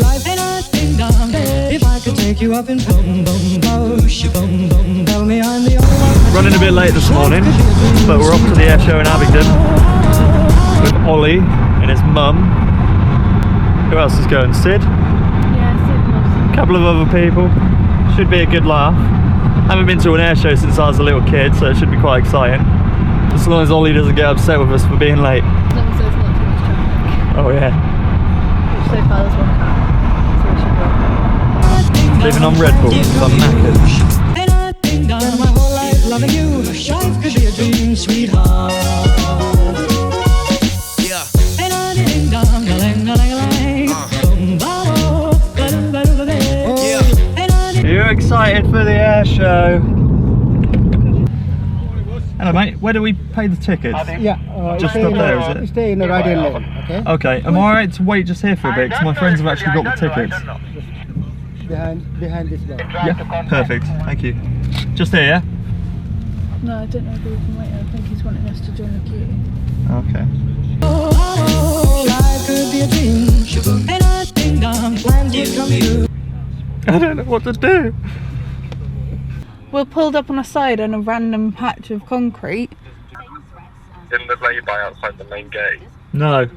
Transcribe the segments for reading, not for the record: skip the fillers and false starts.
life ain't a ding dong. If I could take you up in boom boom boom boom, tell me I'm the only one. Running a bit late this morning, but we're off to the Airshow in Abingdon with Ollie and his mum. Who else is going? Sid? Yeah, Sid loves A couple of other people. Should be a good laugh. Haven't been to an airshow since I was a little kid, so it should be quite exciting. As long as Ollie doesn't get upset with us for being late. As long as there's not too much traffic. Oh yeah. Which so far there's one car, so we should go. Living on Red Bull, so I'm knackered. Ain't a ding dong. My whole life loving you. Life could be a dream, sweetheart. Yeah. Ain't a ding dong, ding dong, boom boom boom. Are you excited for the Airshow? Hello mate, where do we pay the tickets? Yeah, Just up there, is it? Stay in the right hand lane, okay? Okay, am I alright to wait just here for a bit? Because my friends have actually got the tickets. Behind this door. Yeah, perfect, thank you. Just here, yeah? No, I don't know if we can wait. I think he's wanting us to join the queue. Okay. Life could be a dream. Ain't a ding dong. Plans would come true. I don't know what to do. We're pulled up on a side on a random patch of concrete. In the lay-by outside the main gate. No,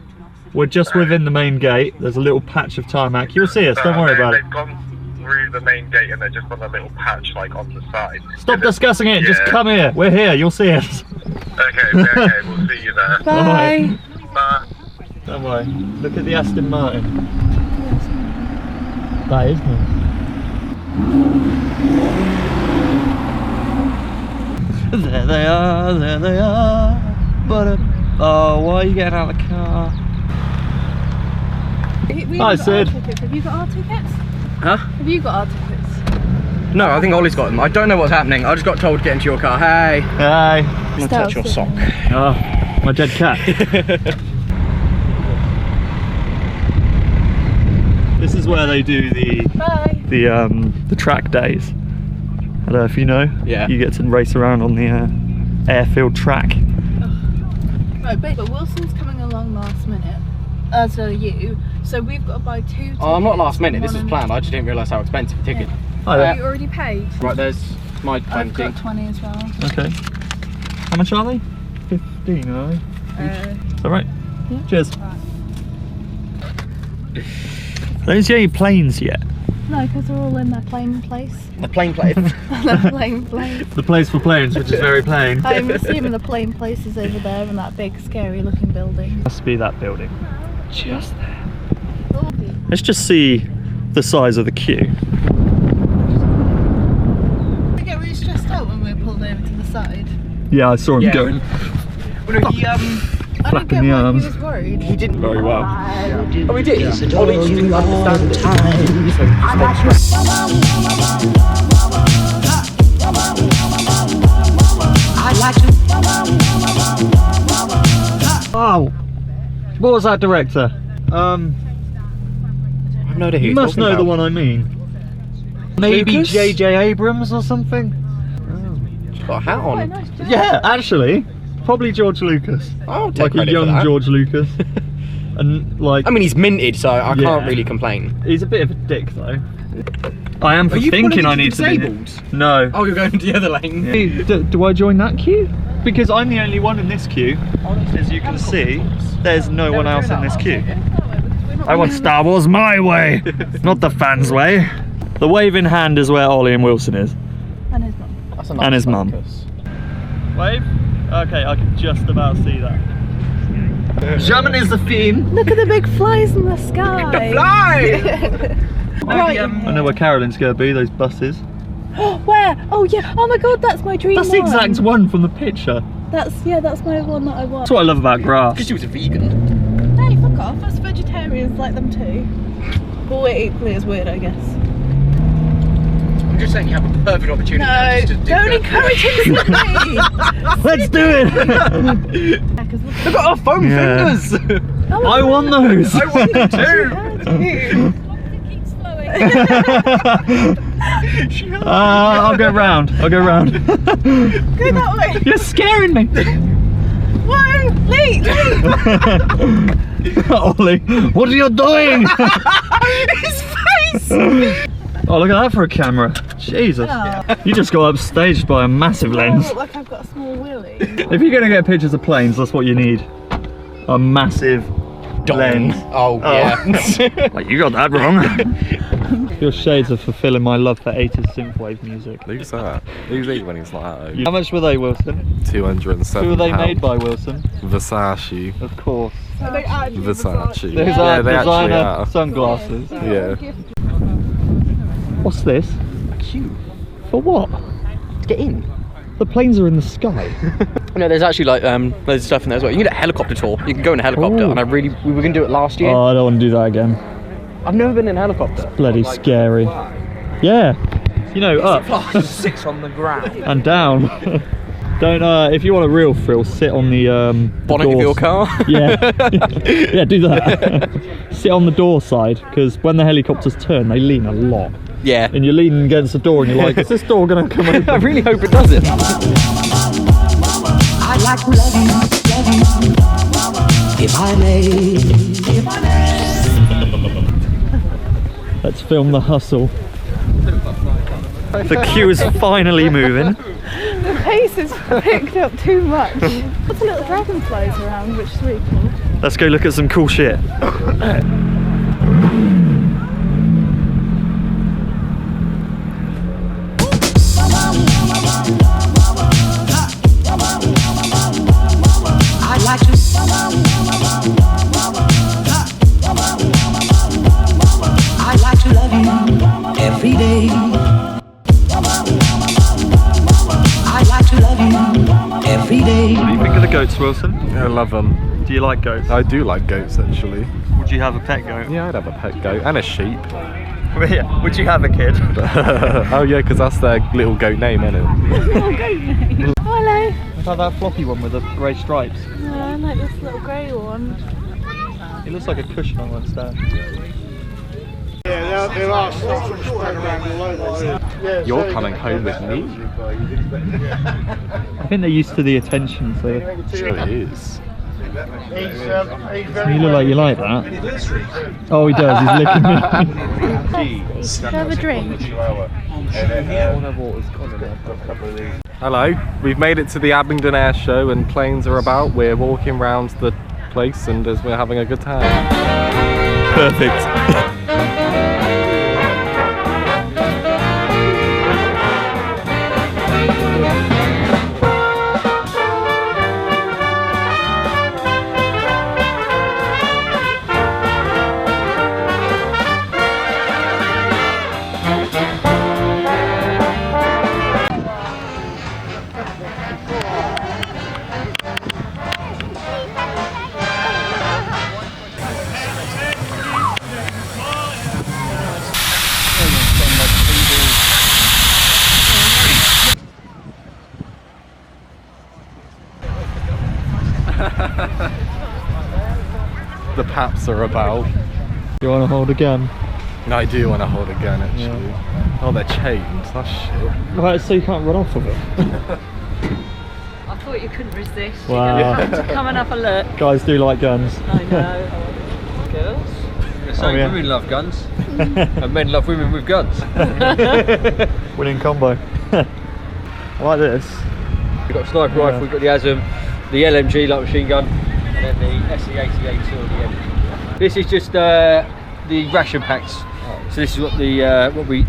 we're just within the main gate. There's a little patch of tarmac. You'll see us, don't worry about it. They've gone through the main gate and they're just on a little patch like on the side. Stop discussing it, just come here. We're here, you'll see us. Okay, we'll see you there. Bye. Bye. Don't worry. Look at the Aston Martin. That is nice. There they are, there they are. But oh, why are you getting out of the car? Hi, Sid. Have you got our tickets? Huh? Have you got our tickets? No, I think Ollie's got them. I don't know what's happening. I just got told to get into your car. Hey. Hey. I'm gonna touch your sock. Oh, my dead cat. This is where they do the track days. I don't know if you know. Yeah. You get to race around on the airfield track. Right, but Wilson's coming along last minute, as are you, so we've got to buy 2 tickets. Oh, I'm not last minute. This was planned. I just didn't realise how expensive a ticket. Hi Have you already paid? Right, there's my 20. I've got 20 as well. Okay. How much are they? 15, are they? Is that right? Yeah. Cheers. I don't see any planes yet. No, because they're all in their plain place. The plane plate. Their plain place. The place for planes, which is very plain. I'm assuming the plain place is over there in that big, scary looking building. Must be that building. Just there. Let's just see the size of the queue. I get really stressed out when we're pulled over to the side. Yeah, I saw him Yeah. going. Well, no, he, I don't Flapping get the why arms. he was worried. he didn't. Very well. Oh, he did? Ollie just didn't understand it. Oh, what was that director? I've no idea who You you're must talking know the about. one I mean. Maybe Lucas? J.J. Abrams or something? He's got a hat Quite a on. nice job. Yeah, actually, probably George Lucas. I'll take Like a credit for young that. George Lucas. And like, I mean, he's minted, so I Yeah. can't really complain. he's a bit of a dick though. I am for Are you thinking pulling I into need to be. disabled? No. Oh, you're going to the other lane. Hey, do I join that queue? Because I'm the only one in this queue. As you can see, there's no one else in this queue. I want Star Wars my way, not the fans' way. The wave in hand is where Ollie and Wilson is. And his mum. That's a And his mum. focus. Wave? Okay, I can just about see that. Jamming is the theme. Look at the big flies in the sky. Fly! Right. I know where Carolyn's going to be, those buses. Where? Oh yeah. Oh my god, that's my dream That's the one. exact one from the picture. That's my one that I want. That's what I love about grass. Because she was a vegan. Hey, fuck off. Us vegetarians like them too. But we're equally as weird, I guess. I'm just saying you have a perfect opportunity now No, just to do don't that. encourage him. Let's do it! Look at our foam Yeah. fingers! I want those! I want them too! I'll go round. I'll go round. Go that way. You're scaring me. Whoa, Lee. Ollie, what are you doing? His face! Oh, look at that for a camera. Jesus. You just got upstaged by a massive lens. Look like I've got a small willy. If you're going to get pictures of planes, that's what you need. A massive lens. Oh, yeah. Well, you got that wrong. Your shades are fulfilling my love for 80s synthwave music. Who's that? Who's he when he's like that? How much were they, Wilson? 207. Who were they made by, Wilson? Versace. Of course. Versace. Those Yeah, are they actually designer are. sunglasses. Yeah. What's this? A queue For what? to get in. The planes are in the sky. No, there's actually like there's stuff in there as well. You can get a helicopter tour. You can go in a helicopter, Ooh. and we were gonna do it last year. Oh, I don't want to do that again. I've never been in a helicopter. Bloody scary. Yeah. You know, up Sits on the ground. and down. Don't, if you want a real thrill, sit on the Bonnet of your car. Yeah. Yeah, do that. Sit on the door side, because when the helicopters turn, they lean a lot. Yeah. And you're leaning against the door and you're like, is this door going to come open? I really hope it doesn't. I'd like to love you, if I may. Let's film the hustle. The queue is finally moving. The pace is picked up too much. Lots of little dragonflies around, which is really cool. Let's go look at some cool shit. I'd like to. I'd like to love you every day. I'd like to love you every day. What do you think of the goats, Wilson? I love them. Do you like goats? I do like goats actually. Would you have a pet goat? Yeah, I'd have a pet goat and a sheep. Would you have a kid? Oh yeah, because that's their little goat name, isn't it? Hello. What about that floppy one with the grey stripes? No, I like this little grey one. It looks like a cushion on one stand. Yeah, there are stuff spread around all over. You're coming home with me? I think they're used to the attention, so Sure it is. He's very you look like you like that. Oh, he does, he's licking me. Have a drink. Hello, we've made it to the Abingdon Airshow and planes are about. We're walking around the place and as we're having a good time. Perfect. The paps are about. You want to hold a gun? No, I do want to hold a gun actually. Yeah. Oh, they're chained. That's shit. Right, so you can't run off of it. I thought you couldn't resist. Wow. You're going to have to come and have a look. Guys do like guns. I know. Girls? So yeah. women love guns, and men love women with guns. Winning combo. Like this. We've got a sniper rifle, we've got the ASM, the LMG like machine gun, and then the SE-80A2 on the end. This is just the ration packs. So this is what the what we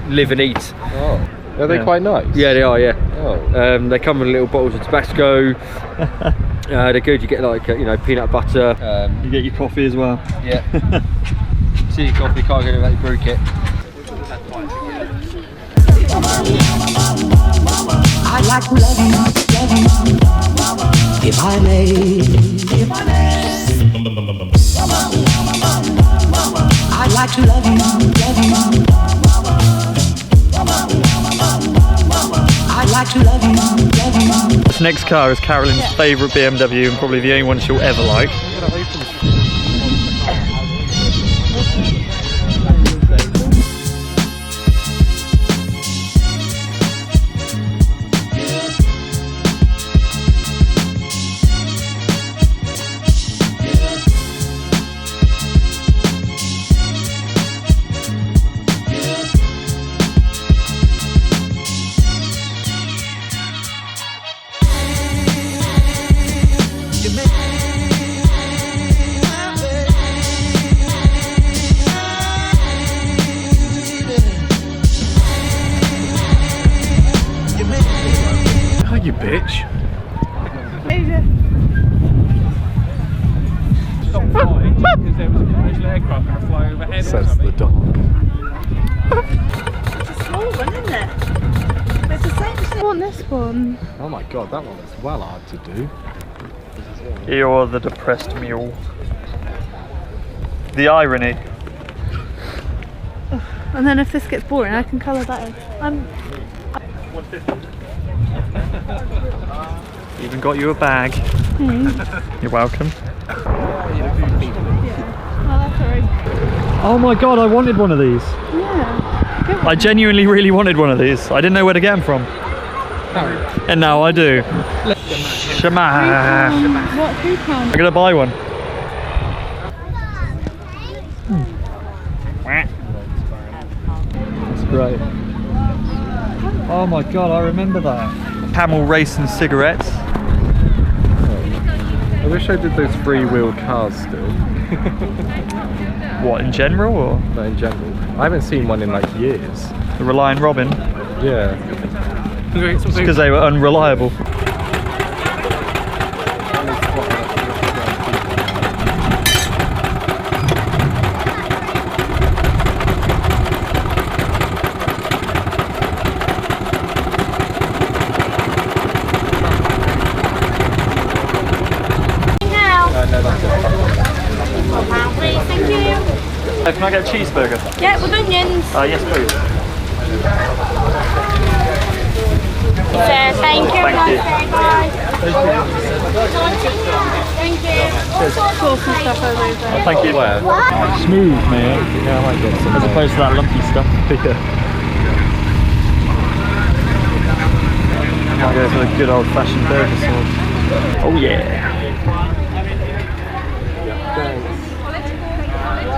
live and eat. Oh, are they quite nice? Yeah, they are. Yeah. Oh. They come with little bottles of Tabasco. They're good. You get like you know, peanut butter. You get your coffee as well. Yeah. Tea, coffee, can't get without your brew kit. I'd like to love you, if I may. I'd like to love you, I'd like to love you. This next car is Carolyn's favourite BMW and probably the only one she'll ever like. says the dog. It's a small one, isn't it? It's the same thing. I want this one. Oh my god, that one is well hard to do. You're the depressed mule. The irony. And then if this gets boring, I can colour that in. Even got you a bag. You're welcome. Well, that's alright. Oh my god, I wanted one of these. Yeah. I genuinely really wanted one of these. I didn't know where to get them from. And now I do. Shema. What, £3? I'm gonna buy one. That's great. Oh my god, I remember that. Camel racing cigarettes. I wish I did those three-wheeled cars still. What, in general or? No, in general. I haven't seen one in like years. The Reliant Robin? Yeah. It's because they were unreliable. Can I get a cheeseburger? Yeah, with onions. Yes, please. Thank you. Thank you. Thank you. Sauce and stuff over there. Thank you. Where? Smooth, man. Yeah, I might get some. As opposed to that lumpy stuff. I'll go for the good old fashioned burger sauce. Oh yeah.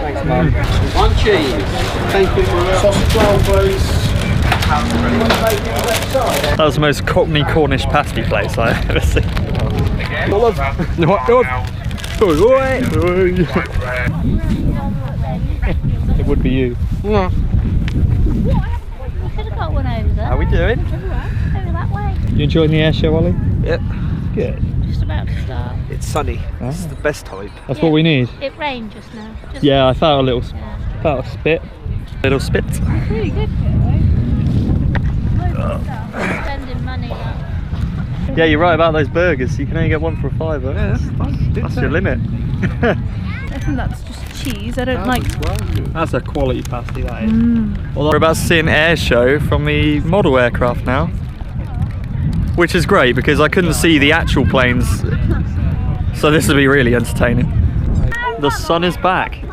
Thanks, Mum. One cheese. Thank you. Sausage roll, please. That was the most Cockney Cornish pasty place I've ever seen. It would be you. I could have got one over there. How are we doing? Over that way. You enjoying the air show, Ollie? Yep. Good. Just about to start. It's sunny. It's the best time. That's what we need. It rained just now. Just Yeah, I felt a little, Yeah. felt a spit. Little spit. It's really good here, though. spending money up. Yeah, you're right about those burgers. You can only get one for $5. Yeah, that's fine. That's your limit. I think that's just cheese. I don't like. That's a quality pasty, that is. Although we're about to see an air show from the model aircraft now, which is great because I couldn't see the actual planes, so this will be really entertaining. The sun is back.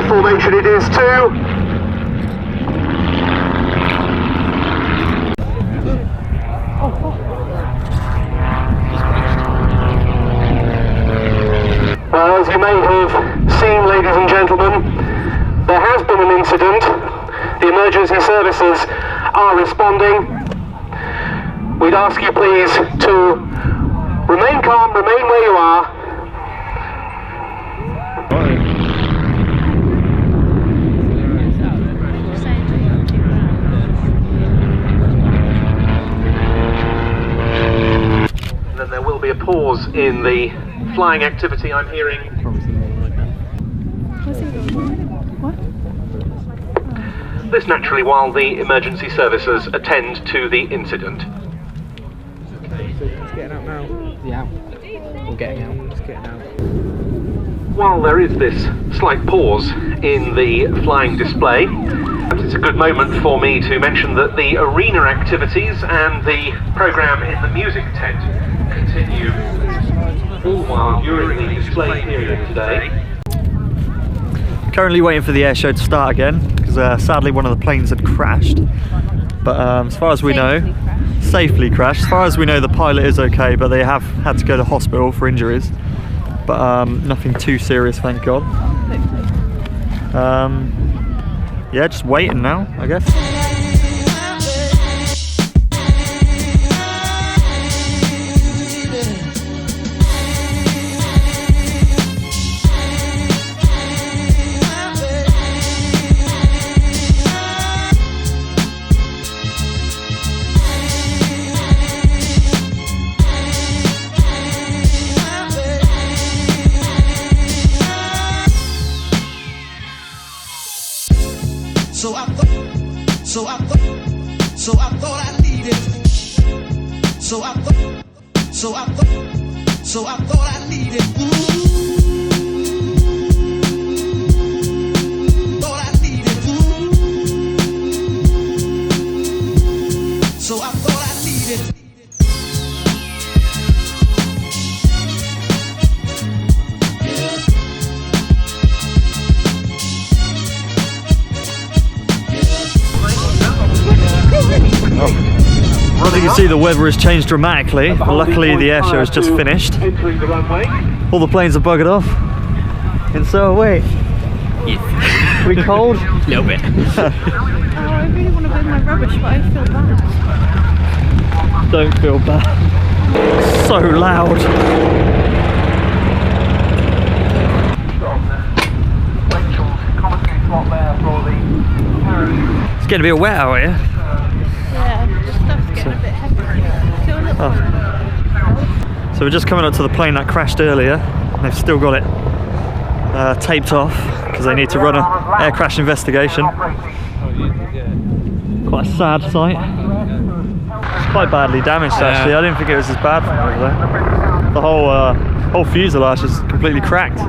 Formation it is too. Well, as you may have seen, ladies and gentlemen, there has been an incident. The emergency services are responding. We'd ask you please to remain calm, remain where you are. Then there will be a pause in the flying activity, I'm hearing. This naturally while the emergency services attend to the incident. It's getting out now. Yeah, out. We're getting out. It's getting out. While there is this slight pause in the flying display, it's a good moment for me to mention that the arena activities and the programme in the music tent continue all while during the display period today. Currently waiting for the air show to start again because sadly one of the planes had crashed. But as far as we know, safely crashed. As far as we know, the pilot is okay, but they have had to go to hospital for injuries. But nothing too serious, thank God. Yeah, just waiting now, I guess. So I thought I needed. So I thought I needed. Thought I needed. So I thought I needed. As you can see, the weather has changed dramatically, but luckily the airshow has just finished. All the planes are buggered off, and so are we. Yes. We cold? A little bit. Oh, I really want to bin my rubbish, but I feel bad. Don't feel bad. So loud. It's getting a bit wet out here. Yeah, stuff's getting a bit heavy. Feel a little So we're just coming up to the plane that crashed earlier. And they've still got it taped off because they need to run an air crash investigation. Quite a sad sight. It's quite badly damaged actually. I didn't think it was as bad from over there. The whole fuselage is completely cracked.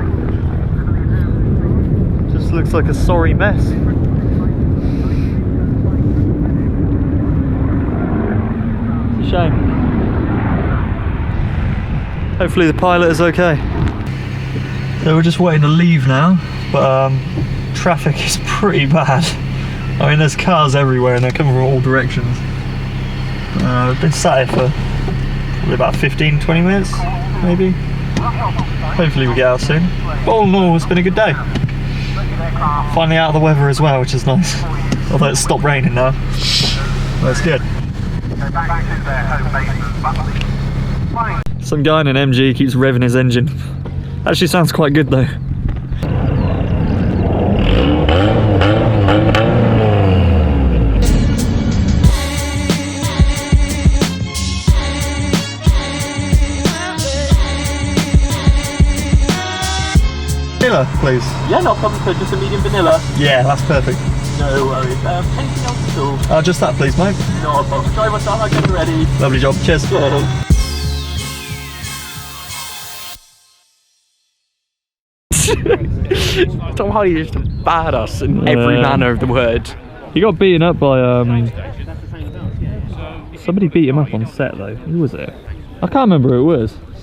Just looks like a sorry mess. It's a shame. Hopefully the pilot is okay. So we're just waiting to leave now, but traffic is pretty bad. I mean, there's cars everywhere and they're coming from all directions. We've been sat here for probably about 15-20 minutes, maybe. Hopefully we get out soon. But all in all, it's been a good day. Finally out of the weather as well, which is nice. Although it's stopped raining now. That's good. Some guy in an MG keeps revving his engine. Actually sounds quite good though. Vanilla, please. Yeah, no problem. So just a medium vanilla. Yeah, that's perfect. No worries. Anything else at all? Just that, please, mate. No problem. Try what's on. I'll get it ready. Lovely job. Cheers. Tom Hardy is just a badass in every manner of the word. He got beaten up by somebody beat him up on set though. Who was it? I can't remember who it was.